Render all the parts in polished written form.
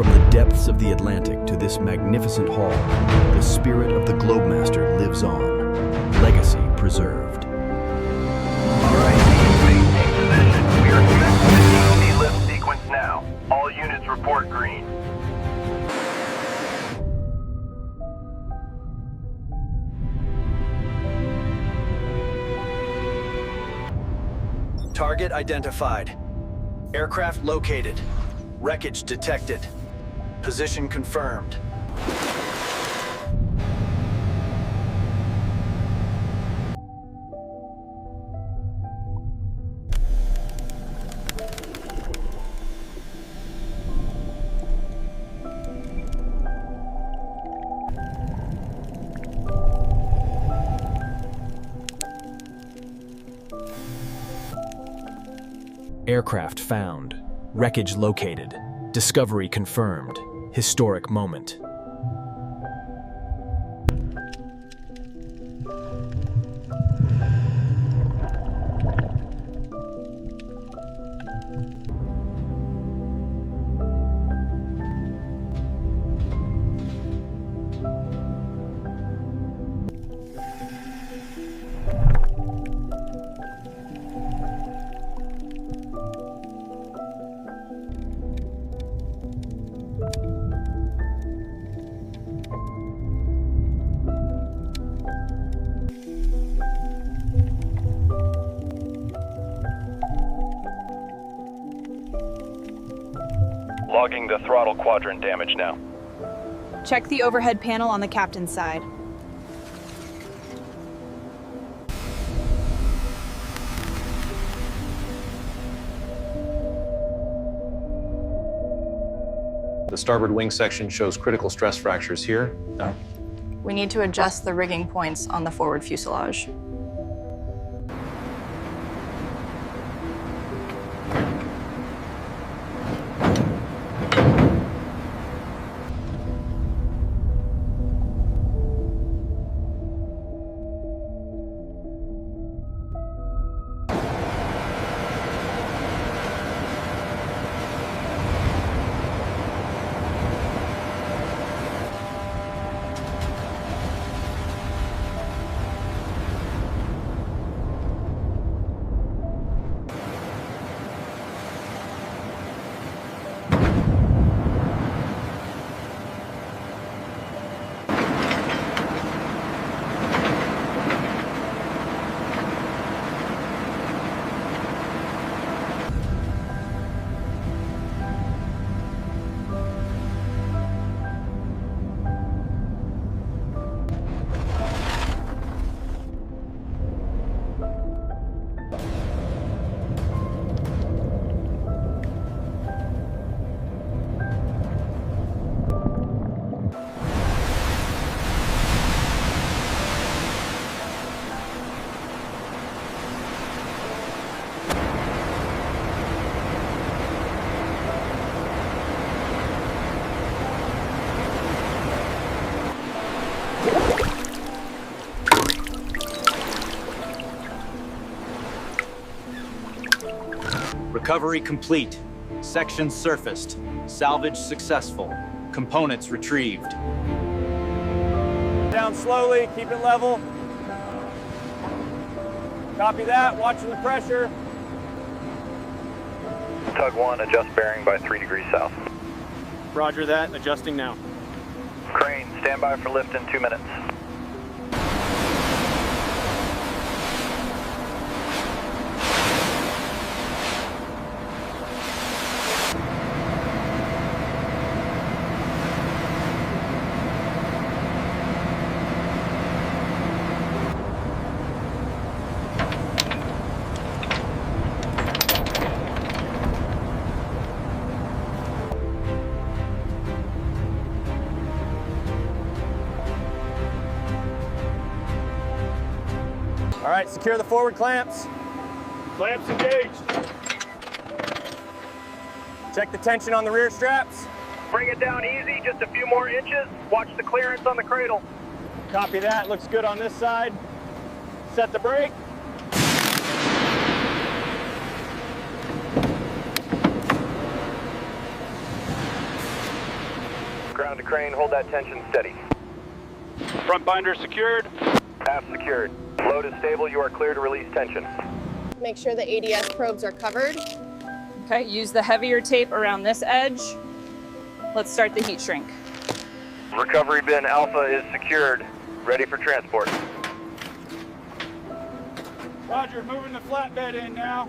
From the depths of the Atlantic to this magnificent hall, the spirit of the Globemaster lives on, legacy preserved. All right, maintain position. We are commencing the lift sequence now. All units report green. Target identified. Aircraft located. Wreckage detected. Position confirmed. Aircraft found. Wreckage located. Discovery confirmed. Historic moment. Logging the throttle quadrant damage now. Check the overhead panel on the captain's side. The starboard wing section shows critical stress fractures here. We need to adjust the rigging points on the forward fuselage. Recovery complete. Sections surfaced. Salvage successful. Components retrieved. Down slowly, keep it level. Copy that, watching the pressure. Tug 1, adjust bearing by 3 degrees south. Roger that, adjusting now. Crane, stand by for lift in 2 minutes. All right, secure the forward clamps. Clamps engaged. Check the tension on the rear straps. Bring it down easy, just a few more inches. Watch the clearance on the cradle. Copy that, looks good on this side. Set the brake. Ground to crane, hold that tension steady. Front binder secured. Aft secured. Load is stable, you are clear to release tension. Make sure the ADS probes are covered. Okay, use the heavier tape around this edge. Let's start the heat shrink. Recovery bin Alpha is secured, ready for transport. Roger, moving the flatbed in now.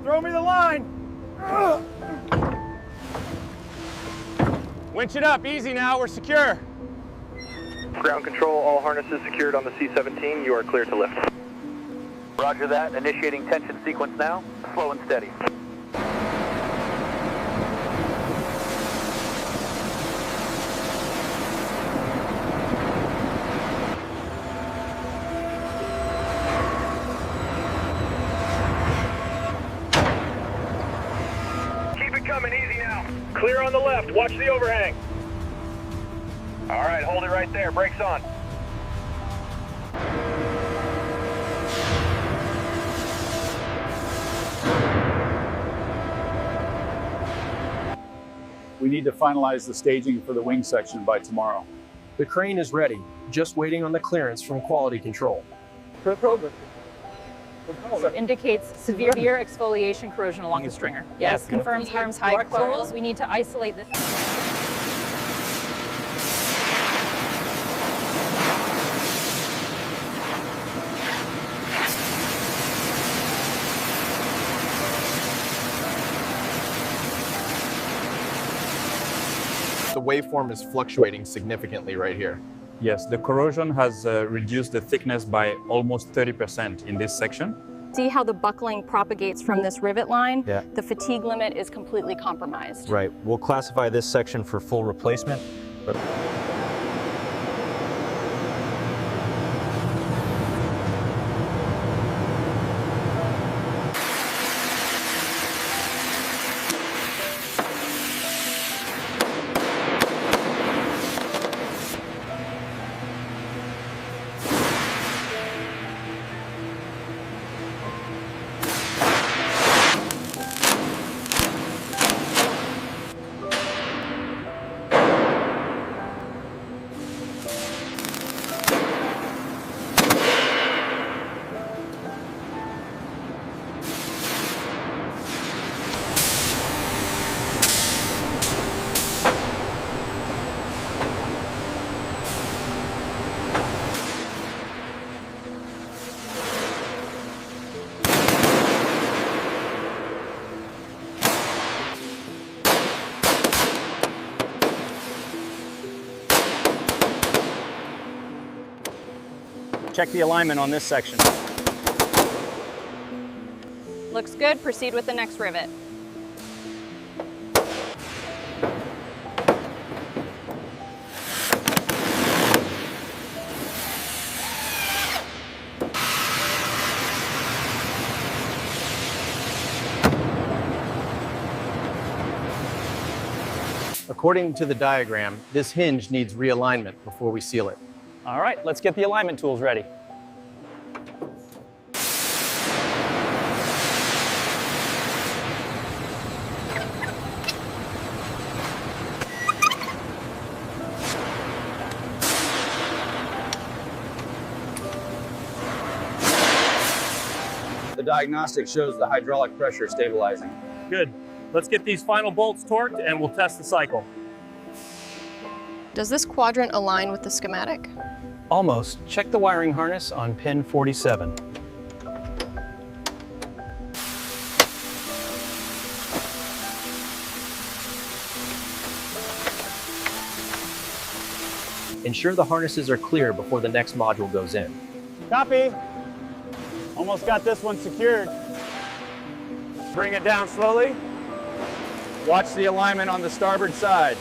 Throw me the line. Winch it up, easy now, we're secure. Ground control, all harnesses secured on the C-17, you are clear to lift. Roger that, initiating tension sequence now, slow and steady. Keep it coming, easy now. Clear on the left, watch the overhang. All right, hold it right there, brakes on. We need to finalize the staging for the wing section by tomorrow. The crane is ready, just waiting on the clearance from quality control. So indicates severe exfoliation corrosion along the stringer. Yes, confirms harms high corals. We need to isolate this. The waveform is fluctuating significantly right here. Yes, the corrosion has reduced the thickness by almost 30% in this section. See how the buckling propagates from this rivet line? Yeah. The fatigue limit is completely compromised. Right. We'll classify this section for full replacement. Check the alignment on this section. Looks good, proceed with the next rivet. According to the diagram, this hinge needs realignment before we seal it. All right, let's get the alignment tools ready. The diagnostic shows the hydraulic pressure stabilizing. Good. Let's get these final bolts torqued and we'll test the cycle. Does this quadrant align with the schematic? Almost. Check the wiring harness on pin 47. Ensure the harnesses are clear before the next module goes in. Copy. Almost got this one secured. Bring it down slowly. Watch the alignment on the starboard side.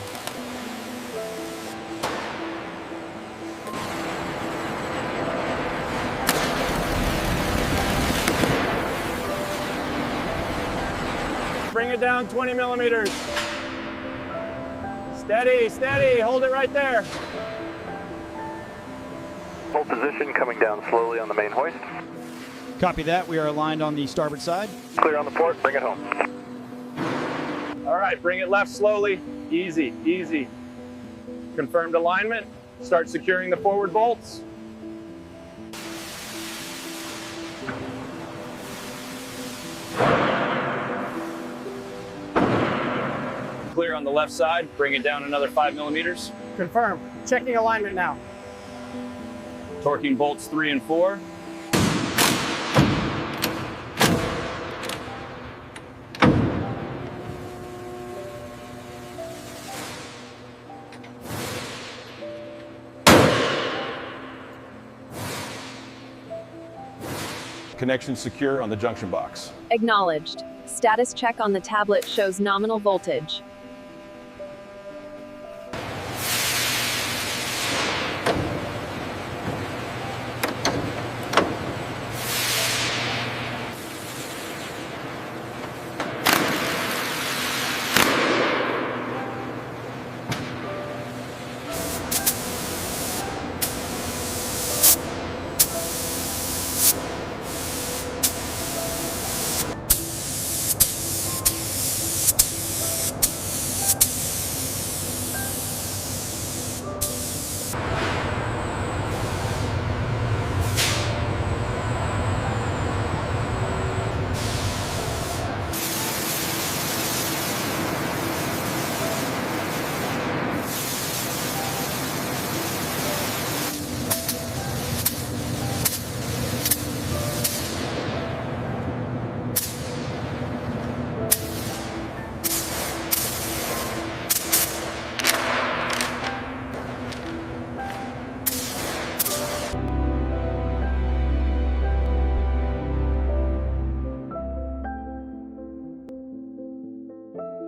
Bring it down 20 millimeters. Steady, steady, hold it right there. Hold position, coming down slowly on the main hoist. Copy that, we are aligned on the starboard side. Clear on the port, bring it home. All right, bring it left slowly. Easy, easy. Confirmed alignment. Start securing the forward bolts. Clear on the left side. Bring it down another 5 millimeters. Confirm. Checking alignment now. Torquing bolts 3 and 4. Connection secure on the junction box. Acknowledged. Status check on the tablet shows nominal voltage.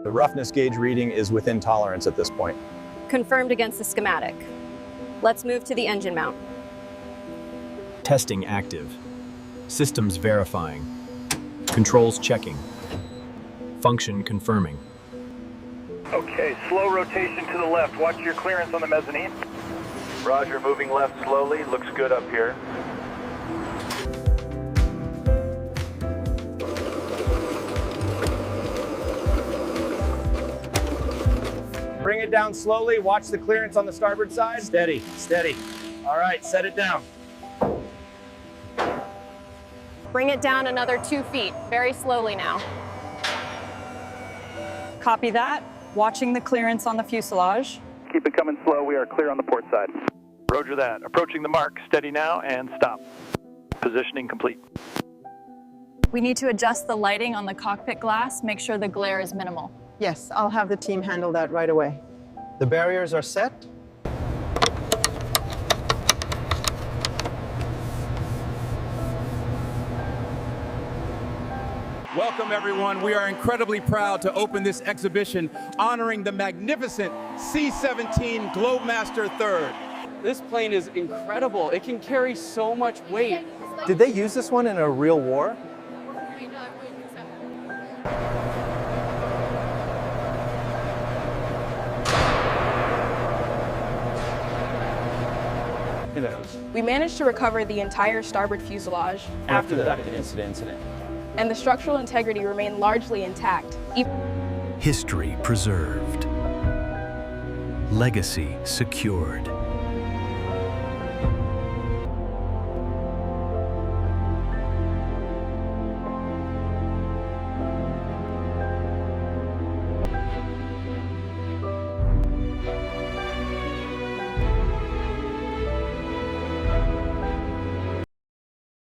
The roughness gauge reading is within tolerance at this point. Confirmed against the schematic. Let's move to the engine mount. Testing active. Systems verifying. Controls checking. Function confirming. Okay, slow rotation to the left. Watch your clearance on the mezzanine. Roger, moving left slowly. Looks good up here. Bring it down slowly. Watch the clearance on the starboard side. Steady, steady. All right, set it down. Bring it down another 2 feet, very slowly now. Copy that. Watching the clearance on the fuselage. Keep it coming slow. We are clear on the port side. Roger that. Approaching the mark. Steady now and stop. Positioning complete. We need to adjust the lighting on the cockpit glass, make sure the glare is minimal. Yes, I'll have the team handle that right away. The barriers are set. Welcome, everyone. We are incredibly proud to open this exhibition honoring the magnificent C-17 Globemaster III. This plane is incredible. It can carry so much weight. Did they use this one in a real war? We managed to recover the entire starboard fuselage After that incident. and the structural integrity remained largely intact. History preserved. Legacy secured.